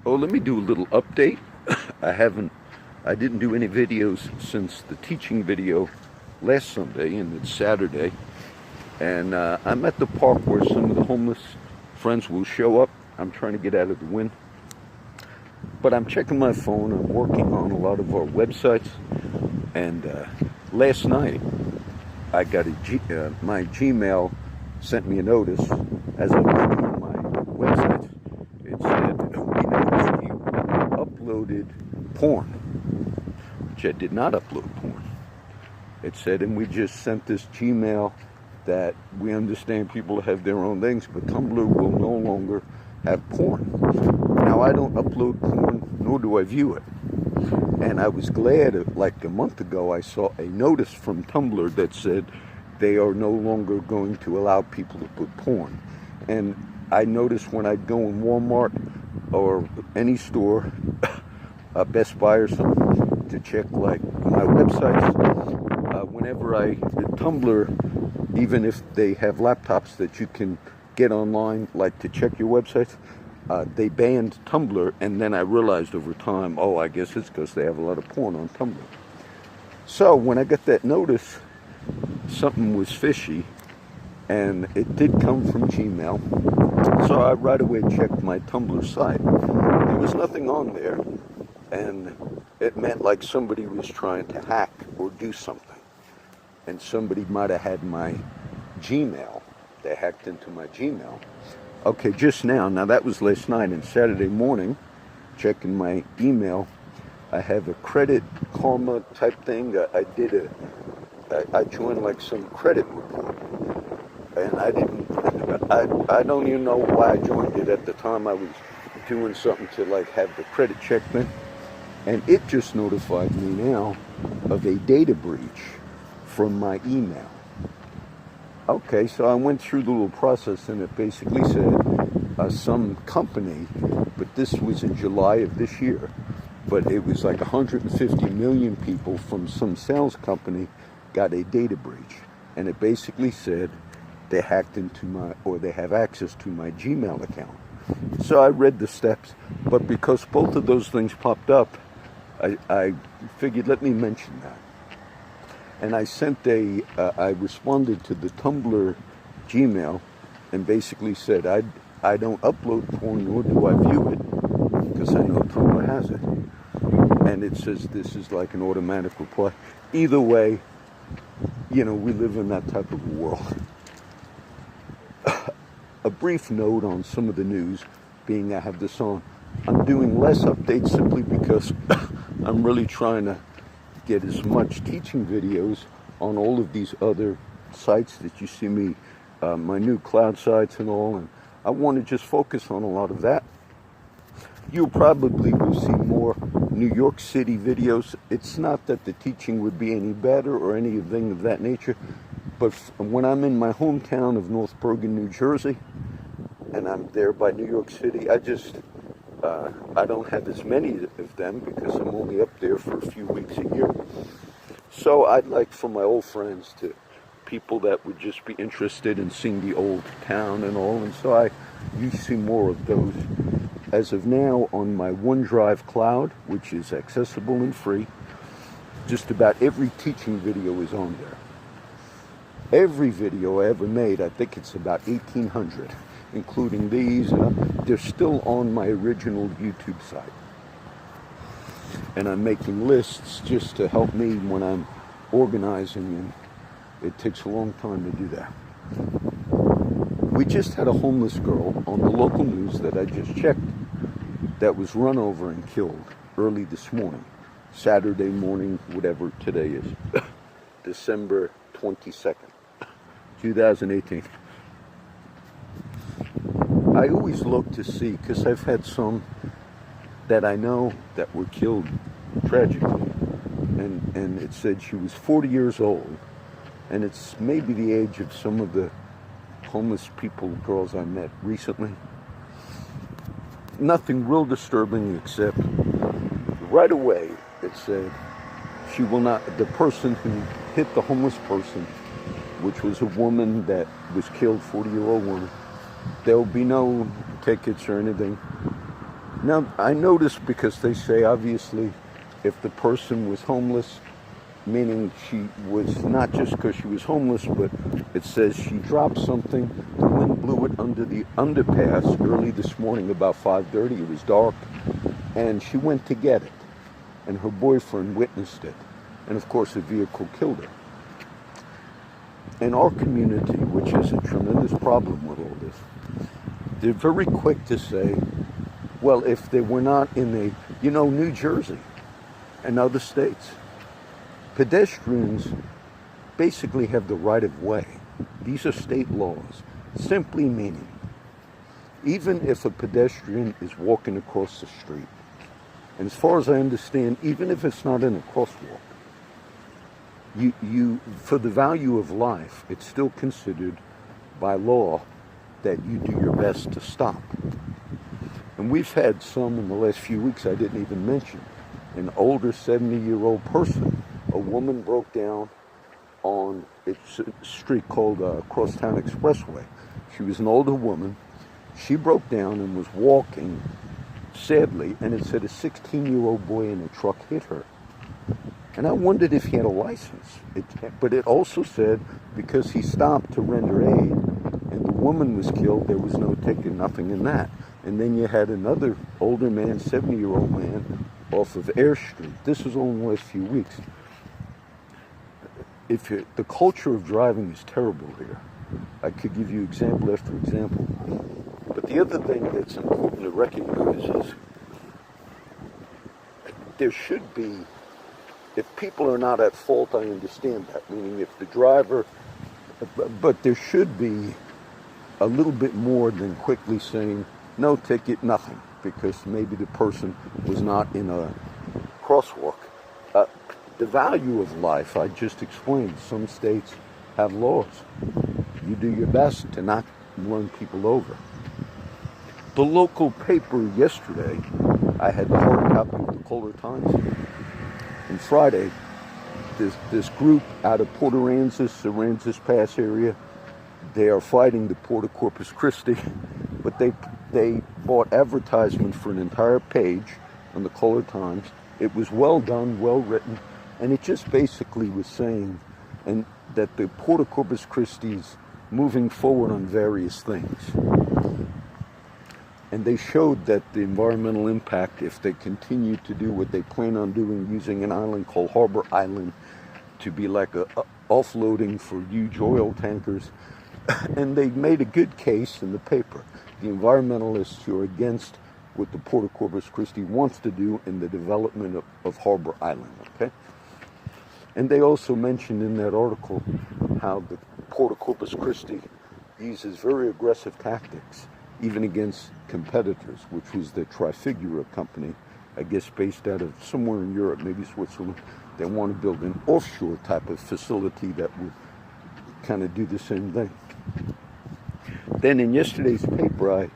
Oh, let me do a little update. I didn't do any videos since the teaching video last Sunday, and it's Saturday. And I'm at the park where some of the homeless friends will show up. I'm trying to get out of the wind. But I'm checking my phone. I'm working on a lot of our websites. And last night, I got my Gmail sent me a notice as I was doing my websites. It said, we noticed you uploaded porn, which I did not upload porn. It said, and we just sent this Gmail that we understand people have their own things, but Tumblr will no longer have porn. Now, I don't upload porn, nor do I view it. And I was glad, like a month ago, I saw a notice from Tumblr that said they are no longer going to allow people to put porn. And I noticed when I'd go in Walmart or any store, Best Buy or something, to check like my websites, whenever Tumblr, even if they have laptops that you can get online, like to check your websites, they banned Tumblr, and then I realized over time, oh, I guess it's because they have a lot of porn on Tumblr. So when I got that notice, something was fishy, and it did come from Gmail. So I right away checked my Tumblr site. There was nothing on there, and it meant like somebody was trying to hack or do something. And somebody might have had my Gmail. They hacked into my Gmail. Okay, just now that was last night, and Saturday morning, checking my email, I have a credit karma type thing. I joined like some credit report, and I don't even know why I joined it. At the time I was doing something to like have the credit check thing, and it just notified me now of a data breach from my email. Okay, so I went through the little process, and it basically said some company, but this was in July of this year, but it was like 150 million people from some sales company got a data breach. And it basically said they hacked into they have access to my Gmail account. So I read the steps, but because both of those things popped up, I figured, let me mention that. And I I responded to the Tumblr Gmail and basically said, I don't upload porn, nor do I view it, because I know Tumblr has it. And it says this is like an automatic reply. Either way, we live in that type of a world. A brief note on some of the news, being I have this on. I'm doing less updates simply because I'm really trying to get as much teaching videos on all of these other sites that you see me, my new cloud sites and all, and I want to just focus on a lot of that. You probably will see more New York City videos. It's not that the teaching would be any better or anything of that nature, but when I'm in my hometown of North Bergen, New Jersey, and I'm there by New York City, I don't have as many of them because I'm only up there for a few weeks a year. So I'd like for my old friends people that would just be interested in seeing the old town and all, and so you see more of those. As of now, on my OneDrive cloud, which is accessible and free, just about every teaching video is on there. Every video I ever made, I think it's about 1,800. Including these, they're still on my original YouTube site. And I'm making lists just to help me when I'm organizing, and it takes a long time to do that. We just had a homeless girl on the local news that I just checked that was run over and killed early this morning, Saturday morning, whatever today is, December 22nd, 2018. I always look to see, because I've had some that I know that were killed tragically, and it said she was 40 years old, and it's maybe the age of some of the homeless girls I met recently. Nothing real disturbing, except right away it said she will not, the person who hit the homeless person, which was a woman that was killed, 40-year-old woman, there will be no tickets or anything. Now, I noticed because they say, obviously, if the person was homeless, meaning she was not just because she was homeless, but it says she dropped something, the wind blew it under the underpass early this morning about 5:30, it was dark, and she went to get it, and her boyfriend witnessed it, and of course the vehicle killed her. In our community, which has a tremendous problem with all this, they're very quick to say, well, if they were not in New Jersey and other states, pedestrians basically have the right of way. These are state laws, simply meaning, even if a pedestrian is walking across the street, and as far as I understand, even if it's not in a crosswalk, you for the value of life, it's still considered by law that you do your best to stop. And we've had some in the last few weeks I didn't even mention. An older 70-year-old person, a woman broke down on a street called Crosstown Expressway. She was an older woman. She broke down and was walking, sadly, and it said a 16-year-old boy in a truck hit her. And I wondered if he had a license. But it also said because he stopped to render aid and the woman was killed, there was no ticket, nothing in that. And then you had another older man, 70-year-old man, off of Air Street. This was only the last few weeks. The culture of driving is terrible here. I could give you example after example. But the other thing that's important to recognize is there should be, if people are not at fault, I understand that, meaning if the driver, but there should be a little bit more than quickly saying, no ticket, nothing, because maybe the person was not in a crosswalk. The value of life, I just explained, some states have laws. You do your best to not run people over. The local paper yesterday, I had the hard copy of the Kohler Times. And Friday, this group out of Port Aransas Pass area, they are fighting the port of Corpus Christi, but they bought advertisement for an entire page on the Kohler Times. It was well done, well written, and it just basically was saying that the port of Corpus Christi is moving forward on various things. And they showed that the environmental impact, if they continue to do what they plan on doing, using an island called Harbor Island to be like a offloading for huge oil tankers, and they made a good case in the paper. The environmentalists who are against what the Port of Corpus Christi wants to do in the development of Harbor Island, okay? And they also mentioned in that article how the Port of Corpus Christi uses very aggressive tactics, even against competitors, which was the Trafigura company, I guess based out of somewhere in Europe, maybe Switzerland. They want to build an offshore type of facility that would kind of do the same thing. Then in yesterday's paper,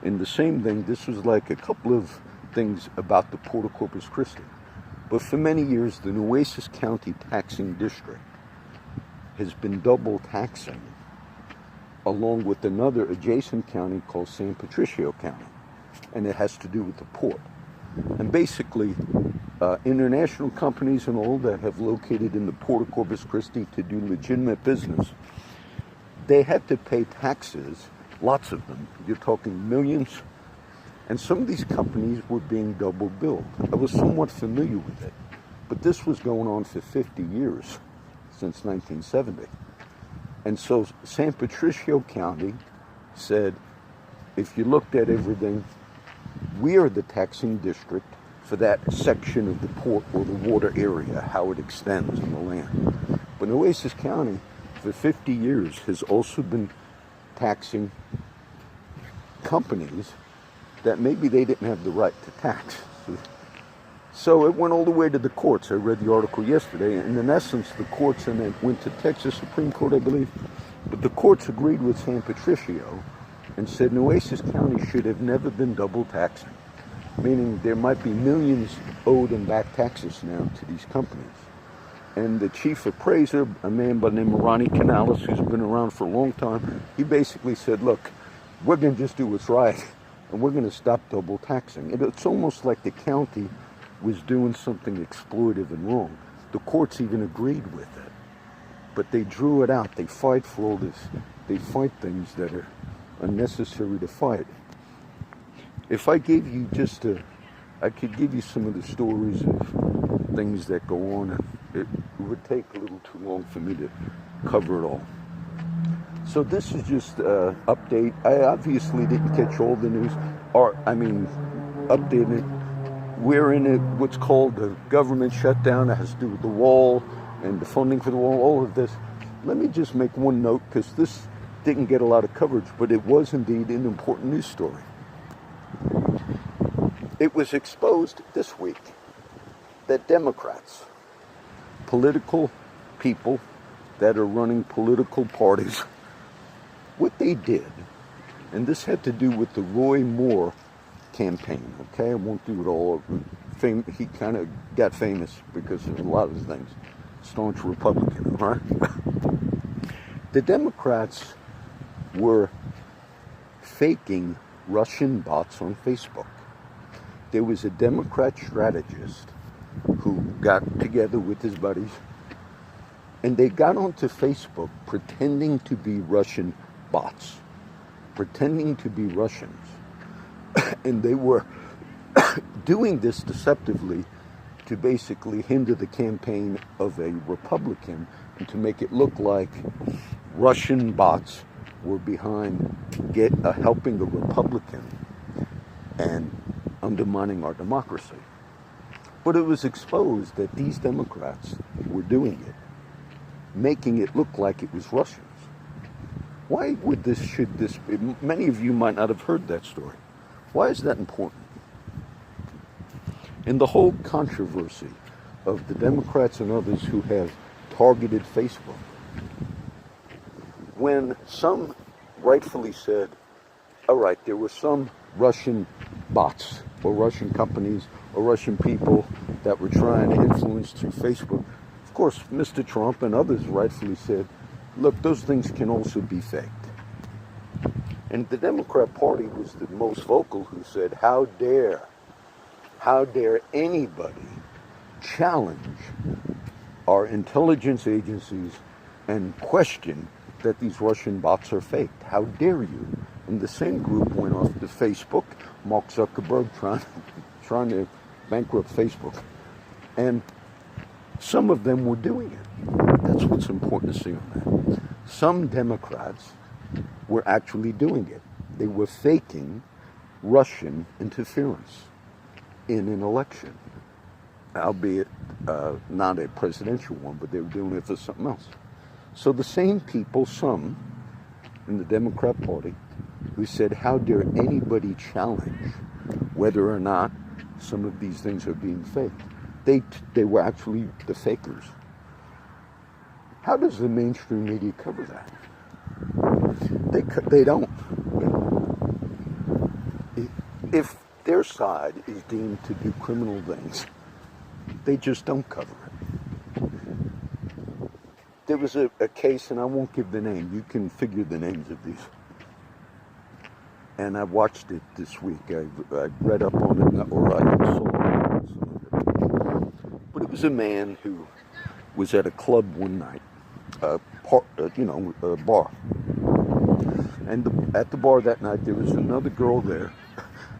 in the same thing, this was like a couple of things about the Port of Corpus Christi. But for many years, the Nueces County taxing district has been double taxing, along with another adjacent county called San Patricio County. And it has to do with the port. And basically, international companies and all that have located in the Port of Corpus Christi to do legitimate business, they had to pay taxes, lots of them. You're talking millions. And some of these companies were being double billed. I was somewhat familiar with it. But this was going on for 50 years, since 1970. And so San Patricio County said, if you looked at everything, we are the taxing district for that section of the port or the water area, how it extends on the land. But Nueces County, for 50 years, has also been taxing companies that maybe they didn't have the right to tax. So it went all the way to the courts. I read the article yesterday, and in essence, the courts, and it went to Texas Supreme Court, I believe, but the courts agreed with San Patricio and said Nueces County should have never been double taxing, meaning there might be millions owed in back taxes now to these companies. And the chief appraiser, a man by the name of Ronnie Canales, who's been around for a long time, he basically said, look, we're going to just do what's right, and we're going to stop double taxing. It's almost like the county was doing something exploitive and wrong. The courts even agreed with it, but they drew it out. They fight for all this. They fight things that are unnecessary to fight. If I gave you I could give you some of the stories of things that go on, and it would take a little too long for me to cover it all. So this is just an update. I obviously didn't catch all the news, updated. We're in what's called the government shutdown. It has to do with the wall and the funding for the wall, all of this. Let me just make one note, because this didn't get a lot of coverage, but it was indeed an important news story. It was exposed this week that Democrats, political people that are running political parties, what they did, and this had to do with the Roy Moore campaign, okay? I won't do it all. He kind of got famous because of a lot of his things. Staunch Republican, all right? The Democrats were faking Russian bots on Facebook. There was a Democrat strategist who got together with his buddies, and they got onto Facebook pretending to be Russian bots, pretending to be Russians. And they were doing this deceptively to basically hinder the campaign of a Republican and to make it look like Russian bots were behind helping a Republican and undermining our democracy. But it was exposed that these Democrats were doing it, making it look like it was Russians. Why would should this be? Many of you might not have heard that story. Why is that important? In the whole controversy of the Democrats and others who have targeted Facebook, when some rightfully said, all right, there were some Russian bots or Russian companies or Russian people that were trying to influence through Facebook, of course, Mr. Trump and others rightfully said, look, those things can also be faked. And the Democrat Party was the most vocal, who said, how dare anybody challenge our intelligence agencies and question that these Russian bots are faked? How dare you? And the same group went off to Facebook, Mark Zuckerberg trying to bankrupt Facebook. And some of them were doing it. That's what's important to see on that. Some Democrats were actually doing it. They were faking Russian interference in an election, albeit not a presidential one, but they were doing it for something else. So the same people, some in the Democrat Party, who said, how dare anybody challenge whether or not some of these things are being faked? They were actually the fakers. How does the mainstream media cover that? They don't. If their side is deemed to do criminal things, they just don't cover it. There was a case, and I won't give the name. You can figure the names of these. And I watched it this week. I read up on it, or I saw it. But it was a man who was at a club one night, a bar. And at the bar that night, there was another girl there.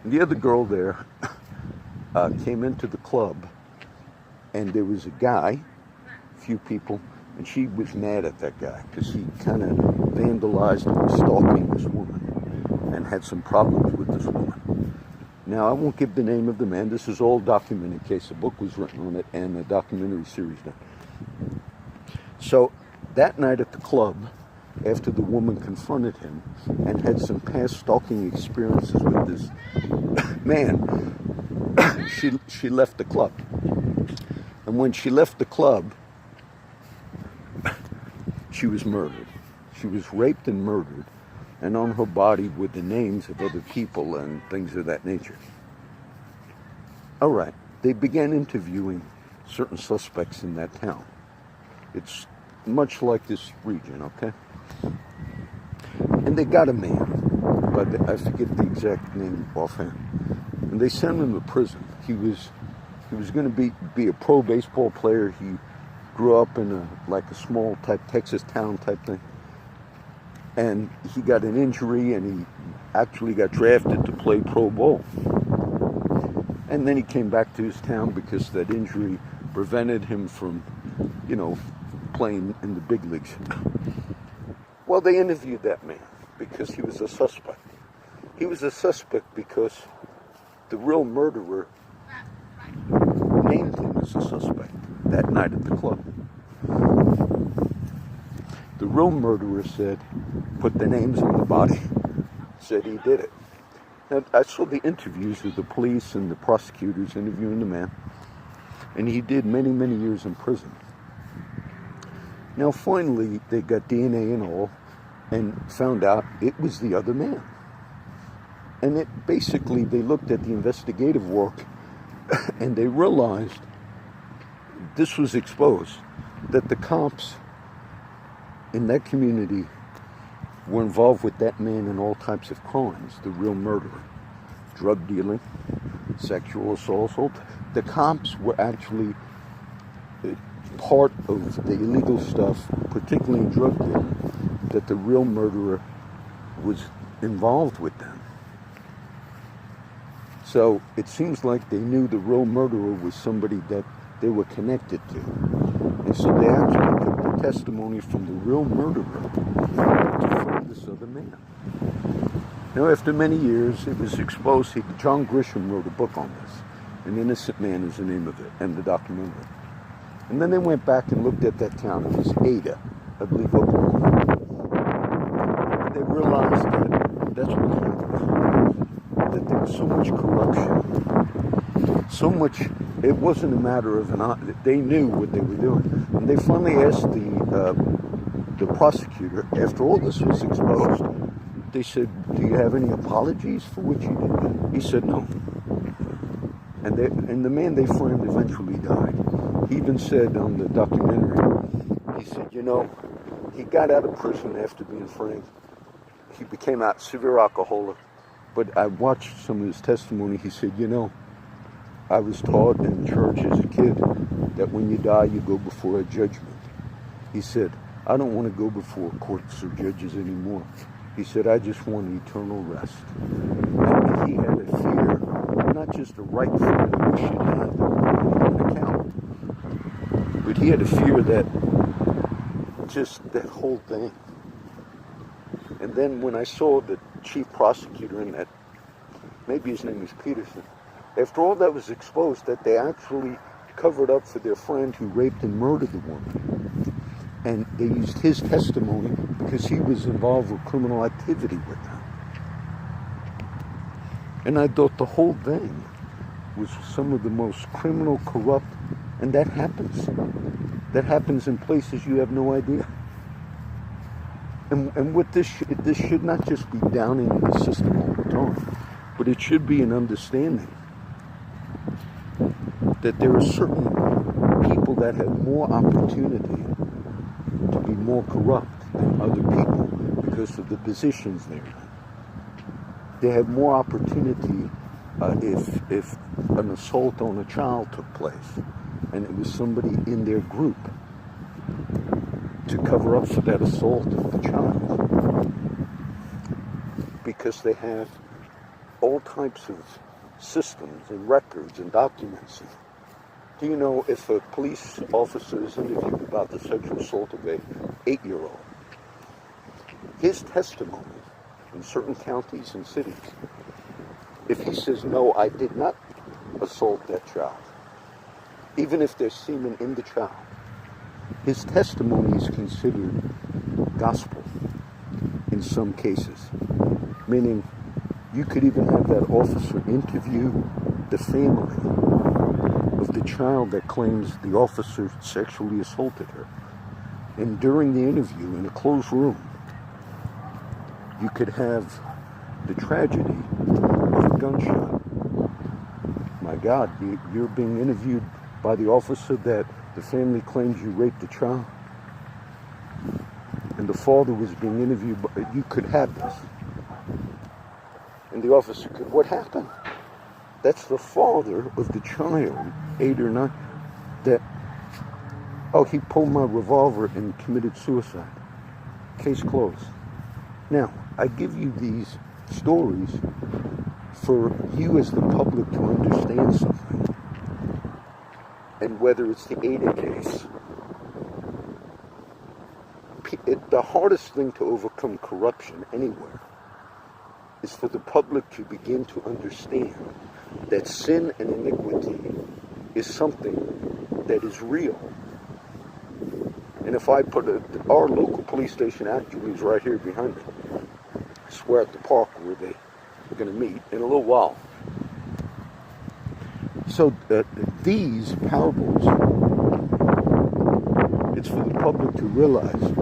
And the other girl there came into the club, and there was a guy, a few people, and she was mad at that guy because he kind of vandalized and was stalking this woman and had some problems with this woman. Now, I won't give the name of the man. This is all documented in case a book was written on it and a documentary series done. So that night at the club, after the woman confronted him and had some past stalking experiences with this man, she left the club. And when she left the club, she was murdered. She was raped and murdered, and on her body were the names of other people and things of that nature. All right, they began interviewing certain suspects in that town. It's much like this region, okay? And they got a man. but I forget the exact name offhand. And they sent him to prison. He was going to be a pro baseball player. He grew up in a small type Texas town type thing. And he got an injury, and he actually got drafted to play pro ball. And then he came back to his town because that injury prevented him from, playing in the big leagues. Well, they interviewed that man because he was a suspect. He was a suspect because the real murderer named him as a suspect that night at the club. The real murderer put the names on the body, said he did it. Now, I saw the interviews with the police and the prosecutors interviewing the man, and he did many, many years in prison. Now, finally, they got DNA and all, and found out it was the other man. And they looked at the investigative work, and they realized this was exposed, that the cops in that community were involved with that man in all types of crimes, the real murderer, drug dealing, sexual assault. The cops were actually part of the illegal stuff, particularly in drug dealing, that the real murderer was involved with them. So it seems like they knew the real murderer was somebody that they were connected to. And so they actually took the testimony from the real murderer to find this other man. Now, after many years, it was exposed. John Grisham wrote a book on this. An Innocent Man is the name of it, and the documentary. And then they went back and looked at that town. It was Ada, I believe, Oklahoma. And they realized that that's what happened. That there was so much corruption, so much. It wasn't a matter of they knew what they were doing. And they finally asked the prosecutor, after all this was exposed, they said, "Do you have any apologies for what you did?" He said no. And the man they framed eventually died. He even said on the documentary, he said, he got out of prison after being framed. He became a severe alcoholic. But I watched some of his testimony. He said, I was taught in church as a kid that when you die, you go before a judgment. He said, I don't want to go before courts or judges anymore. He said, I just want eternal rest. And he had a fear, not just a right fear that we should have an account, but he had a fear that just that whole thing. And then when I saw the chief prosecutor in that, maybe his name is Peterson, after all that was exposed, that they actually covered up for their friend who raped and murdered the woman. And they used his testimony because he was involved with criminal activity with them. And I thought the whole thing was some of the most criminal, corrupt, and that happens. That happens in places you have no idea. And what this should not just be downing the system all the time, but it should be an understanding that there are certain people that have more opportunity to be more corrupt than other people because of the positions they're in. They have more opportunity if an assault on a child took place and it was somebody in their group to cover up for that assault of the child, because they have all types of systems and records and documents. Do you know if a police officer is interviewed about the sexual assault of an 8-year-old, his testimony in certain counties and cities, if he says, no, I did not assault that child, even if there's semen in the child, his testimony is considered gospel in some cases. Meaning, you could even have that officer interview the family of the child that claims the officer sexually assaulted her. And during the interview, in a closed room, you could have the tragedy of a gunshot. My God, you're being interviewed by the officer that the family claims you raped the child. And the father was being interviewed. You could have this. And the officer said, what happened? That's the father of the child, 8 or 9, that, oh, he pulled my revolver and committed suicide. Case closed. Now, I give you these stories for you as the public to understand something. And whether it's the Ada case, the hardest thing to overcome corruption anywhere is for the public to begin to understand that sin and iniquity is something that is real. And if I put our local police station actually is right here behind me. I swear at the park where they are going to meet in a little while. So these parables, it's for the public to realize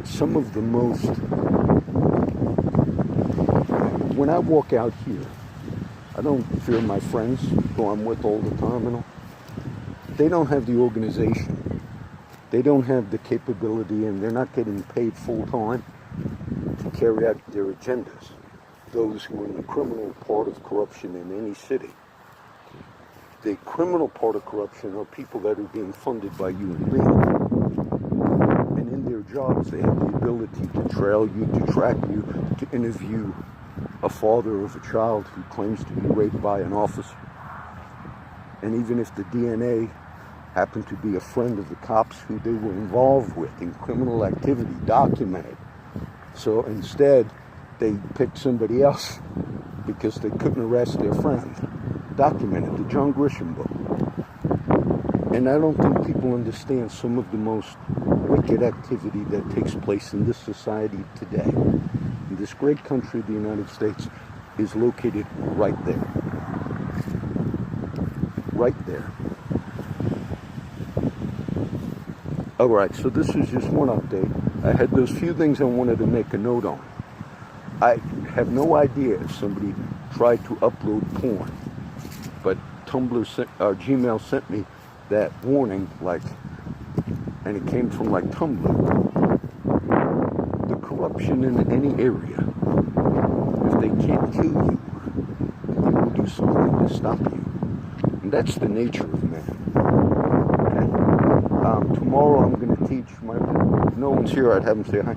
some of the most, when I walk out here, I don't fear my friends who I'm with all the time and all. They don't have the organization. They don't have the capability, and they're not getting paid full time to carry out their agendas. Those who are in the criminal part of corruption in any city. The criminal part of corruption are people that are being funded by you and me. And in their jobs, they have the ability to trail you, to track you, to interview a father of a child who claims to be raped by an officer. And even if the DNA happened to be a friend of the cops who they were involved with in criminal activity, documented. So instead, they picked somebody else because they couldn't arrest their friend. Documented, the John Grisham book. And I don't think people understand some of the most wicked activity that takes place in this society today. And this great country, the United States, is located right there. Right there. Alright, so this is just one update. I had those few things I wanted to make a note on. I have no idea if somebody tried to upload porn, but Gmail sent me that warning, and it came from Tumblr. The corruption in any area, if they can't kill you, they will do something to stop you. And that's the nature of man. Okay? Tomorrow I'm going to teach if no one's here, I'd have them say hi.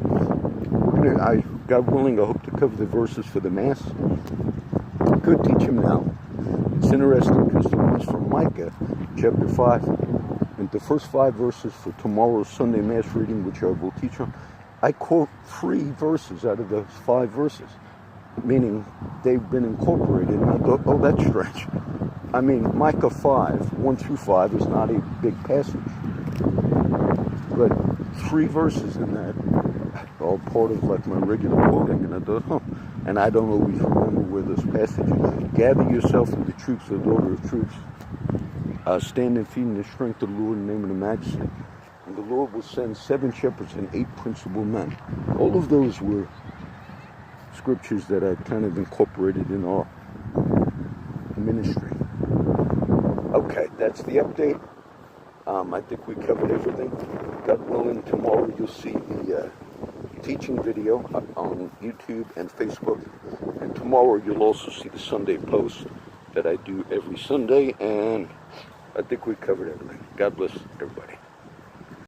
God willing, I hope to cover the verses for the Mass. I could teach them now. It's interesting because the one's from Micah, chapter 5, and the first 5 verses for tomorrow's Sunday Mass reading, which I will teach on, I quote 3 verses out of those 5 verses, meaning they've been incorporated, and I thought, oh, that's strange. I mean, Micah 5, 1 through 5 is not a big passage, but 3 verses in that all part of my regular quoting, and I thought, and I don't always remember where this passage is. Gather yourself in the troops, the daughter of troops. Stand and feed in the strength of the Lord in the name of the Majesty. And the Lord will send 7 shepherds and 8 principal men. All of those were scriptures that I kind of incorporated in our ministry. Okay, that's the update. I think we covered everything. God willing, tomorrow you'll see the teaching video on YouTube and Facebook, and tomorrow you'll also see the Sunday post that I do every Sunday, and I think we covered everything. God bless everybody.